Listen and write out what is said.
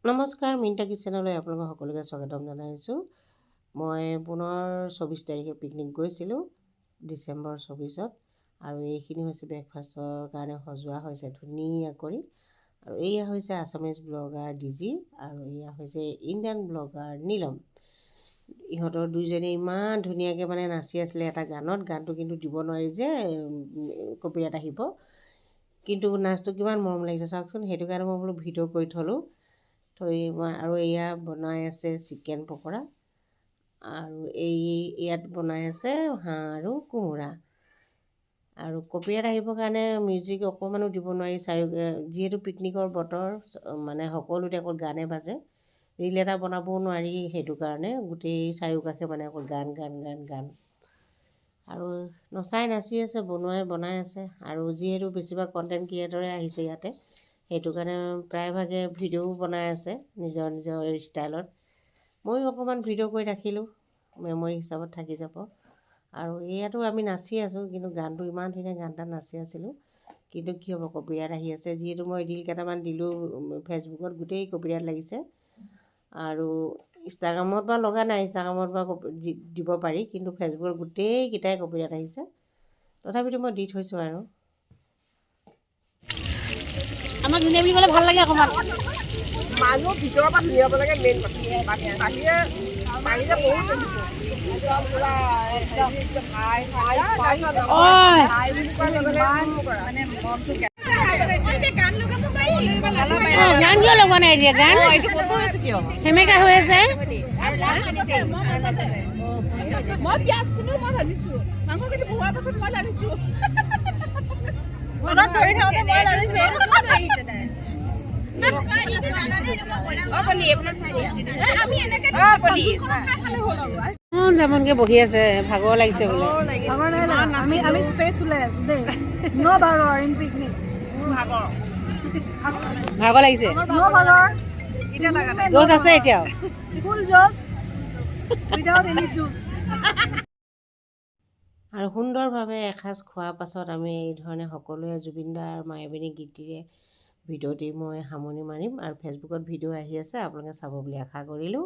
নমস্কাৰ, মিণ্টা কিচেনলৈ আপোনালোক সকলোকে স্বাগতম জনাইছোঁ। মই পুনৰ 24 তাৰিখে পিকনিক গৈছিলোঁ, ডিচেম্বৰ 24ত। আৰু এইখিনি হৈছে ব্ৰেকফাষ্টৰ কাৰণে সজোৱা হৈছে ধুনীয়া কৰি। আৰু এয়া হৈছে আছামিজ ব্লগাৰ ডিজি, আৰু এয়া হৈছে ইণ্ডিয়ান ব্লগাৰ নীলম। ইহঁতৰ দুইজনে ইমান ধুনীয়াকৈ মানে নাচি আছিলে এটা গানত। গানটো কিন্তু দিব নোৱাৰি যে কপিৰাইট আহিব, কিন্তু নাচটো কিমান মৰম লাগিছে চাওকচোন। সেইটো কাৰণে মই বোলো ভিডিঅ' কৰি থ'লোঁ। আৰু এয়া বনাই আছে চিকেন পকৰা, আৰু ইয়াত বনাই আছে হাঁহ আৰু কোমোৰা। আৰু কপিৰাইট আহিবৰ কাৰণে মিউজিক অকণমানো দিব নোৱাৰি। যিহেতু পিকনিকৰ বতৰ, মানে সকলোতে অকল গানে বাজে। ৰীল এটা বনাবও নোৱাৰি, সেইটো কাৰণে গোটেই চাৰিওকাষে মানে অকল গান গান গান গান। আৰু নচাই নাচি আছে, বনাই আছে। আৰু যিহেতু বেছিভাগ কণ্টেণ্ট ক্ৰিয়েটৰে আহিছে ইয়াতে, সেইটো কাৰণে প্ৰায়ভাগে ভিডিঅ'ও বনাই আছে নিজৰ নিজৰ ষ্টাইলত। ময়ো অকণমান ভিডিঅ' কৰি ৰাখিলোঁ, মেমৰি হিচাপত থাকি যাব। আৰু এয়াতো আমি নাচি আছোঁ, কিন্তু গানটো ইমান ধুনীয়া গান এটা নাচি আছিলোঁ। কিন্তু কি হ'ব, কপিৰাইট আহি আছে। যিহেতু মই ৰীল কেইটামান দিলোঁ ফেচবুকত, গোটেই কপিৰাইট লাগিছে। আৰু ইনষ্টাগ্ৰামত বা লগা নাই, ইনষ্টাগ্ৰামত বা দিব পাৰি, কিন্তু ফেচবুকত গোটেইকেইটাই কপিৰাইট আহিছে। তথাপিতো মই দি থৈছোঁ। আৰু আমাক ধুনীয়া বুলি ক'লে ভাল লাগে অকণমান। মানুহ ভিতৰৰ পৰা ধুনীয়া হ'ব লাগে, মেইন কথা। বাহিৰে বহুত গান কিয় লগোৱা নাই এতিয়া? গান সেমেকা হৈ আছে। যেমনকে বহি আছে, ভাগৰ লাগিছে বোলে। আমি স্পেচ ওলাই আছো দেই। নো ভাগৰ ইন পিকনিক। ভাগৰ লাগিছে, নো ভাগৰ। জোচ আছে এতিয়াও, ফুল জোচ উইদাউট এনি জুচ। আৰু সুন্দৰভাৱে এসাঁজ খোৱাৰ পাছত আমি এই ধৰণে সকলোৱে জুবিনদাৰ মায়াবিনী গীতেৰে ভিডিঅ' দি মই সামৰণি মাৰিম। আৰু ফেচবুকত ভিডিঅ' আহি আছে, আপোনালোকে চাব বুলি আশা কৰিলোঁ।